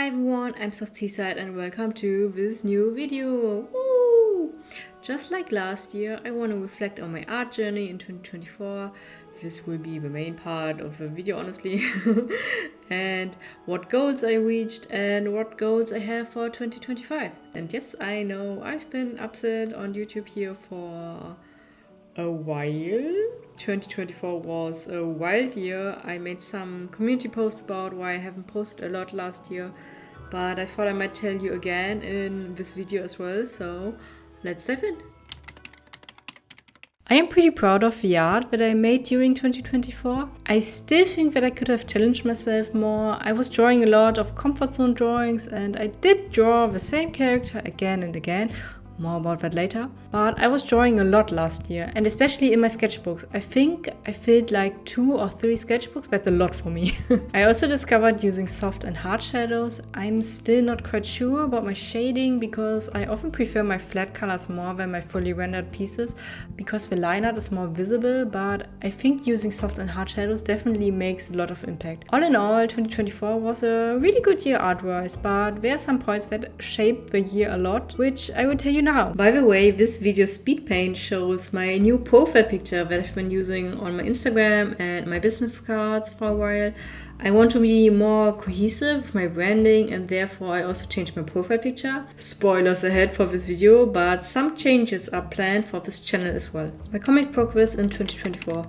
Hi everyone, I'm SoftSeaside and welcome to this new video. Woo! Just like last year, I want to reflect on my art journey in 2024. This will be the main part of the video, honestly. And what goals I reached and what goals I have for 2025. And yes, I know I've been absent on YouTube here for a while. 2024 was a wild year. I made some community posts about why I haven't posted a lot last year, but I thought I might tell you again in this video as well, so let's dive in. I am pretty proud of the art that I made during 2024. I still think that I could have challenged myself more. I was drawing a lot of comfort zone drawings and I did draw the same character again and again. More about that later. But I was drawing a lot last year, and especially in my sketchbooks. I think I filled like 2 or 3 sketchbooks. That's a lot for me. I also discovered using soft and hard shadows. I'm still not quite sure about my shading because I often prefer my flat colors more than my fully rendered pieces because the line art is more visible, but I think using soft and hard shadows definitely makes a lot of impact. All in all, 2024 was a really good year art-wise, but there are some points that shaped the year a lot, which I will tell you now. By the way, this video speed paint shows my new profile picture that I've been using on my Instagram and my business cards for a while. I want to be more cohesive with my branding and therefore I also changed my profile picture. Spoilers ahead for this video, but some changes are planned for this channel as well. My comic progress in 2024.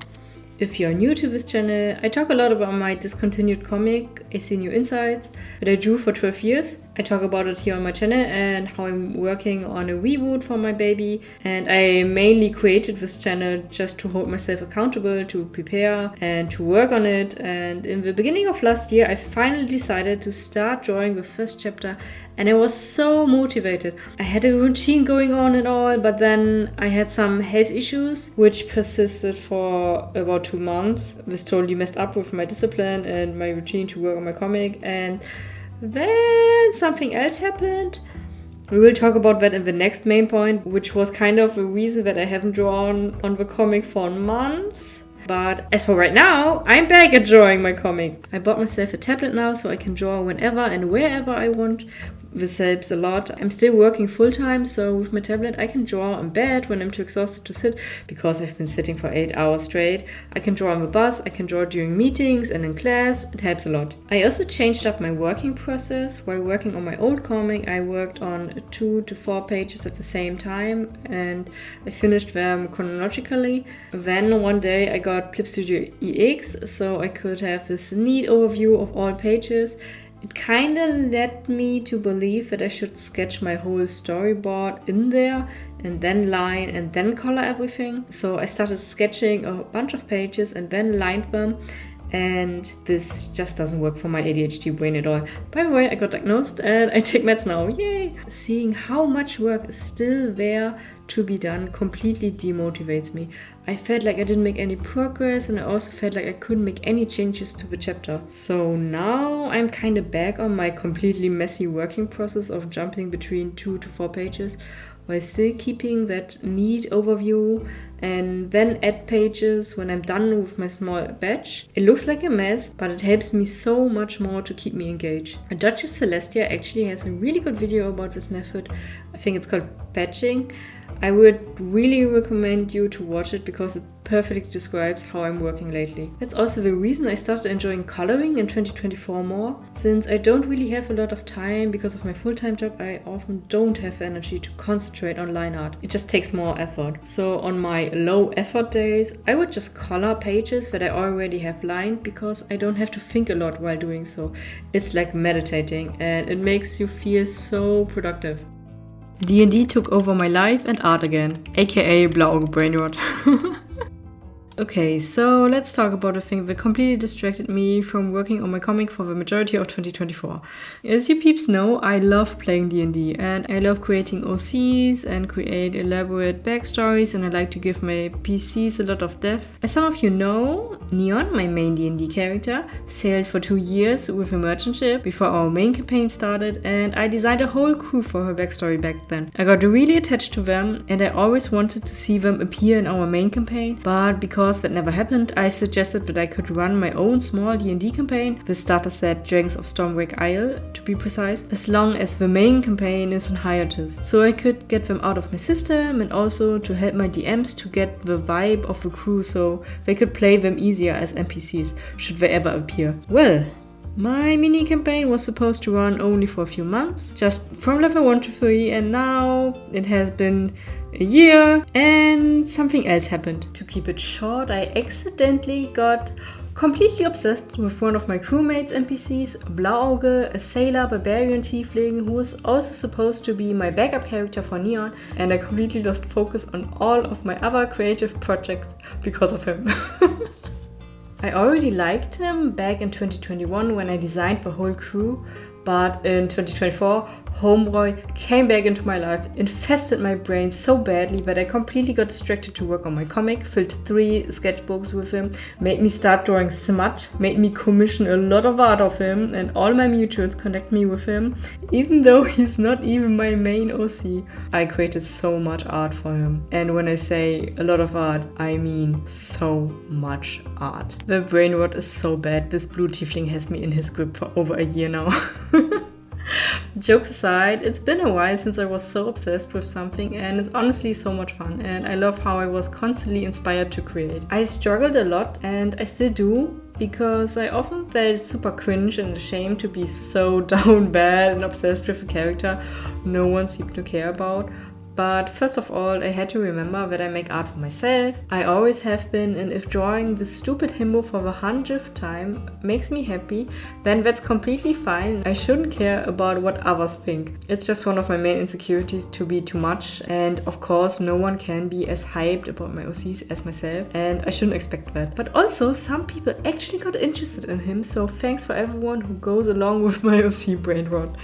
If you're new to this channel, I talk a lot about my discontinued comic, AC New Insights, that I drew for 12 years. I talk about it here on my channel and how I'm working on a reboot for my baby. And I mainly created this channel just to hold myself accountable, to prepare and to work on it. And in the beginning of last year, I finally decided to start drawing the first chapter and I was so motivated. I had a routine going on and all, but then I had some health issues, which persisted for about 2 months. This totally messed up with my discipline and my routine to work on my comic, and then something else happened. We will talk about that in the next main point, which was kind of a reason that I haven't drawn on the comic for months. But as for right now, I'm back at drawing my comic. I bought myself a tablet now so I can draw whenever and wherever I want. This helps a lot. I'm still working full-time, so with my tablet I can draw in bed when I'm too exhausted to sit because I've been sitting for 8 hours straight. I can draw on the bus, I can draw during meetings and in class. It helps a lot. I also changed up my working process. While working on my old comic, I worked on 2 to 4 pages at the same time and I finished them chronologically. Then one day I got Clip Studio EX so I could have this neat overview of all pages. It kind of led me to believe that I should sketch my whole storyboard in there and then line and then color everything. So I started sketching a bunch of pages and then lined them, and this just doesn't work for my ADHD brain at all. By the way, I got diagnosed and I take meds now, yay! Seeing how much work is still there to be done completely demotivates me. I felt like I didn't make any progress and I also felt like I couldn't make any changes to the chapter. So now I'm kind of back on my completely messy working process of jumping between 2 to 4 pages while still keeping that neat overview and then add pages when I'm done with my small batch. It looks like a mess, but it helps me so much more to keep me engaged. Duchess Celestia actually has a really good video about this method. I think it's called batching. I would really recommend you to watch it because it perfectly describes how I'm working lately. That's also the reason I started enjoying coloring in 2024 more. Since I don't really have a lot of time because of my full-time job, I often don't have energy to concentrate on line art. It just takes more effort. So on my low effort days, I would just color pages that I already have lined because I don't have to think a lot while doing so. It's like meditating and it makes you feel so productive. D&D took over my life and art again, AKA Blauauge Brainrot. Okay, so let's talk about a thing that completely distracted me from working on my comic for the majority of 2024. As you peeps know, I love playing D&D and I love creating OCs and create elaborate backstories, and I like to give my PCs a lot of depth. As some of you know, Neon, my main D&D character, sailed for 2 years with a merchant ship before our main campaign started, and I designed a whole crew for her backstory back then. I got really attached to them and I always wanted to see them appear in our main campaign, but because course, that never happened. I suggested that I could run my own small D&D campaign with starter set Dragons of Stormwreck Isle, to be precise, as long as the main campaign is on hiatus. So I could get them out of my system and also to help my DMs to get the vibe of the crew so they could play them easier as NPCs, should they ever appear. Well, my mini campaign was supposed to run only for a few months, just from level 1 to 3, and now it has been a year and something else happened. To keep it short, I accidentally got completely obsessed with one of my crewmates' NPCs, Blauauge, a sailor barbarian tiefling who was also supposed to be my backup character for Neon, and I completely lost focus on all of my other creative projects because of him. I already liked him back in 2021 when I designed the whole crew, but in 2024, Homeboy came back into my life, infested my brain so badly that I completely got distracted to work on my comic, filled 3 sketchbooks with him, made me start drawing smut, made me commission a lot of art of him, and all my mutuals connect me with him, even though he's not even my main OC. I created so much art for him, and when I say a lot of art, I mean so much art. The brain rot is so bad, this blue tiefling has me in his grip for over a year now. Jokes aside, it's been a while since I was so obsessed with something, and it's honestly so much fun, and I love how I was constantly inspired to create. I struggled a lot, and I still do, because I often felt super cringe and ashamed to be so down bad and obsessed with a character no one seemed to care about. But first of all, I had to remember that I make art for myself. I always have been, and if drawing this stupid himbo for the 100th time makes me happy, then that's completely fine. I shouldn't care about what others think. It's just one of my main insecurities to be too much, and of course no one can be as hyped about my OCs as myself, and I shouldn't expect that. But also, some people actually got interested in him, so thanks for everyone who goes along with my OC brain rot.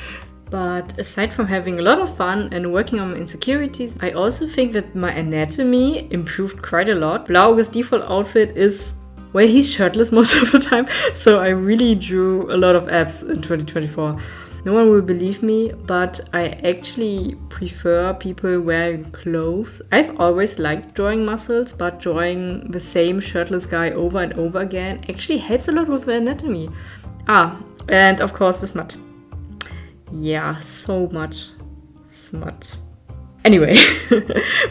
But aside from having a lot of fun and working on my insecurities, I also think that my anatomy improved quite a lot. Blauauge's default outfit is, well, he's shirtless most of the time, so I really drew a lot of abs in 2024. No one will believe me, but I actually prefer people wearing clothes. I've always liked drawing muscles, but drawing the same shirtless guy over and over again actually helps a lot with the anatomy. And of course the smut. Yeah, so much smut. Anyway,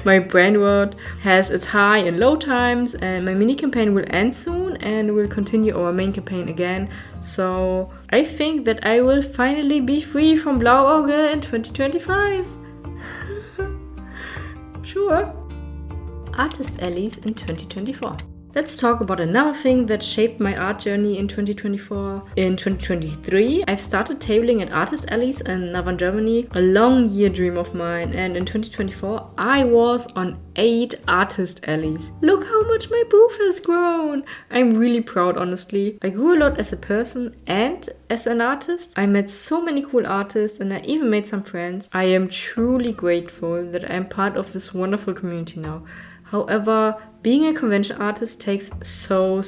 my brain rot has its high and low times, and my mini campaign will end soon and we'll continue our main campaign again. So I think that I will finally be free from Blauauge in 2025. Sure. Artist alleys in 2024. Let's talk about another thing that shaped my art journey in 2024. In 2023, I've started tabling at artist alleys in northern Germany, a long year dream of mine, and in 2024, I was on 8 artist alleys. Look how much my booth has grown! I'm really proud, honestly. I grew a lot as a person and as an artist. I met so many cool artists and I even made some friends. I am truly grateful that I'm part of this wonderful community now. However, being a convention artist takes so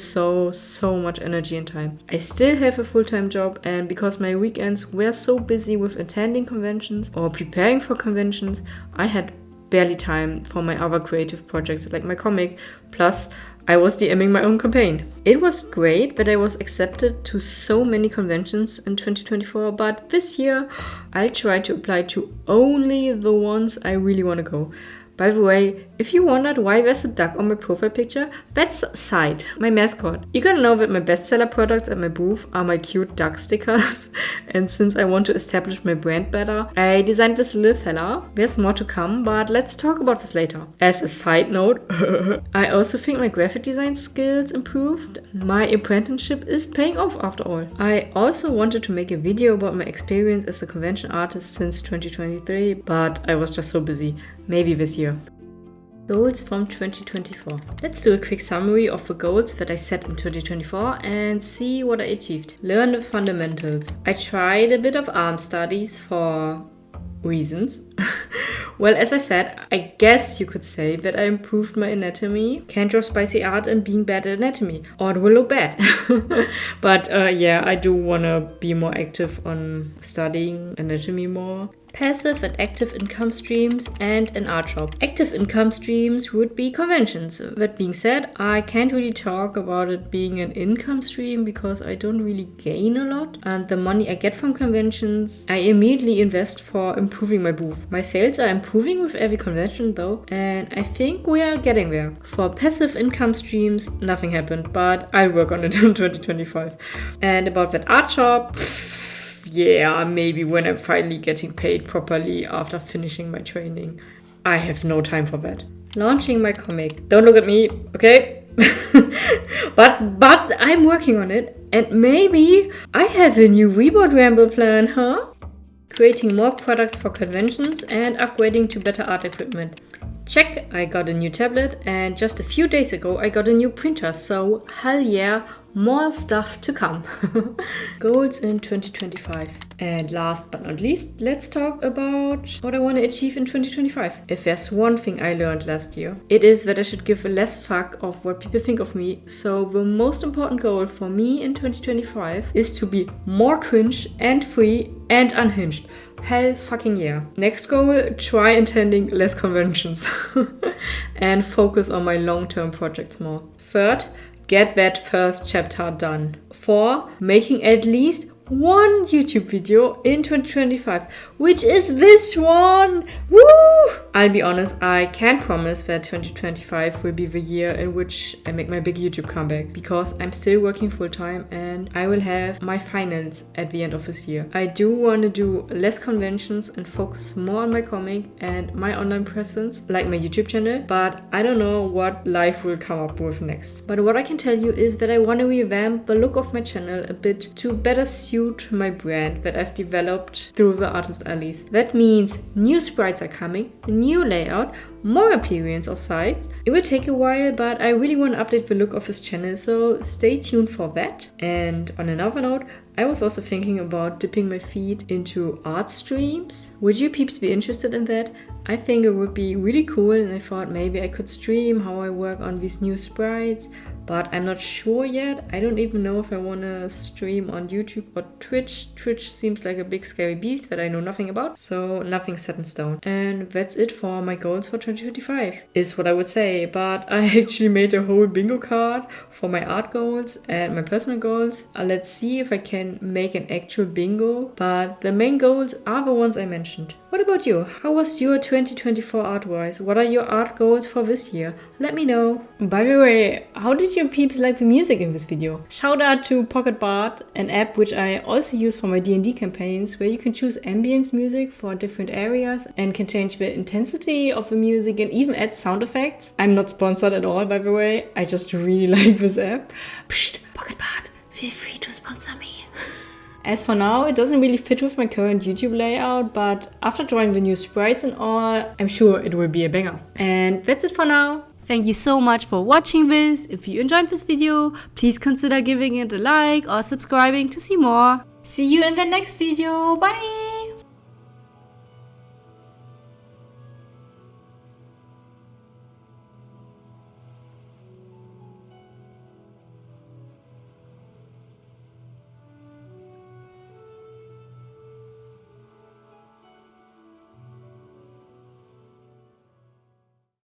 much energy and time. I still have a full-time job, and because my weekends were so busy with attending conventions or preparing for conventions, I had barely time for my other creative projects like my comic, plus I was DMing my own campaign. It was great that I was accepted to so many conventions in 2024, but this year I'll try to apply to only the ones I really want to go. By the way, if you wondered why there's a duck on my profile picture, that's Side, my mascot. You gotta know that my bestseller products at my booth are my cute duck stickers. And since I want to establish my brand better, I designed this little fella. There's more to come, but let's talk about this later. As a side note, I also think my graphic design skills improved. My apprenticeship is paying off after all. I also wanted to make a video about my experience as a convention artist since 2023, but I was just so busy. Maybe this year. Goals from 2024. Let's do a quick summary of the goals that I set in 2024 and see what I achieved. Learn the fundamentals. I tried a bit of arm studies for reasons. Well, as I said, I guess you could say that I improved my anatomy. Can't draw spicy art and being bad at anatomy, or it will look bad. But yeah, I do want to be more active on studying anatomy more. passive and active income streams, and an art shop. Active income streams would be conventions. That being said, I can't really talk about it being an income stream because I don't really gain a lot, and the money I get from conventions I immediately invest for improving my booth. My sales are improving with every convention though, and I think we are getting there. For passive income streams, nothing happened, but I'll work on it in 2025. And about that art shop, yeah, maybe when I'm finally getting paid properly after finishing my training. I have no time for that. Launching my comic. Don't look at me, okay? but I'm working on it, and maybe I have a new reboot ramble plan, huh? Creating more products for conventions and upgrading to better art equipment. Check, I got a new tablet, and just a few days ago I got a new printer, so hell yeah, more stuff to come. Goals in 2025. And last but not least, let's talk about what I want to achieve in 2025. If there's one thing I learned last year, it is that I should give a less fuck of what people think of me. So the most important goal for me in 2025 is to be more cringe and free and unhinged. Hell fucking yeah. Next goal, try attending less conventions and focus on my long-term projects more. Third, get that first chapter done. 4, making at least one YouTube video in 2025, which is this one. Woo! I'll be honest, I can't promise that 2025 will be the year in which I make my big YouTube comeback, because I'm still working full time and I will have my finals at the end of this year. I do want to do less conventions and focus more on my comic and my online presence, like my YouTube channel, but I don't know what life will come up with next. But what I can tell you is that I want to revamp the look of my channel a bit to better suit my brand that I've developed through the Artist Alleys. That means new sprites are coming, new layout, more appearance of sites. It will take a while, but I really want to update the look of this channel, so stay tuned for that. And on another note, I was also thinking about dipping my feet into art streams. Would you peeps be interested in that? I think it would be really cool, and I thought maybe I could stream how I work on these new sprites, but I'm not sure yet. I don't even know if I want to stream on YouTube or Twitch. Twitch seems like a big scary beast that I know nothing about, so nothing's set in stone. And that's it for my goals for 2025, is what I would say. But I actually made a whole bingo card for my art goals and my personal goals. Let's see if I can make an actual bingo, but the main goals are the ones I mentioned. What about you? How was your 2024 art-wise? What are your art goals for this year? Let me know. By the way, how did you peeps like the music in this video? Shout out to Pocket Bard, an app which I also use for my D&D campaigns, where you can choose ambience music for different areas and can change the intensity of the music and even add sound effects. I'm not sponsored at all, by the way. I just really like this app. Psst, Pocket Bard, feel free to sponsor me. As for now, it doesn't really fit with my current YouTube layout, but after drawing the new sprites and all, I'm sure it will be a banger. And that's it for now. Thank you so much for watching this. If you enjoyed this video, please consider giving it a like or subscribing to see more. See you in the next video. Bye!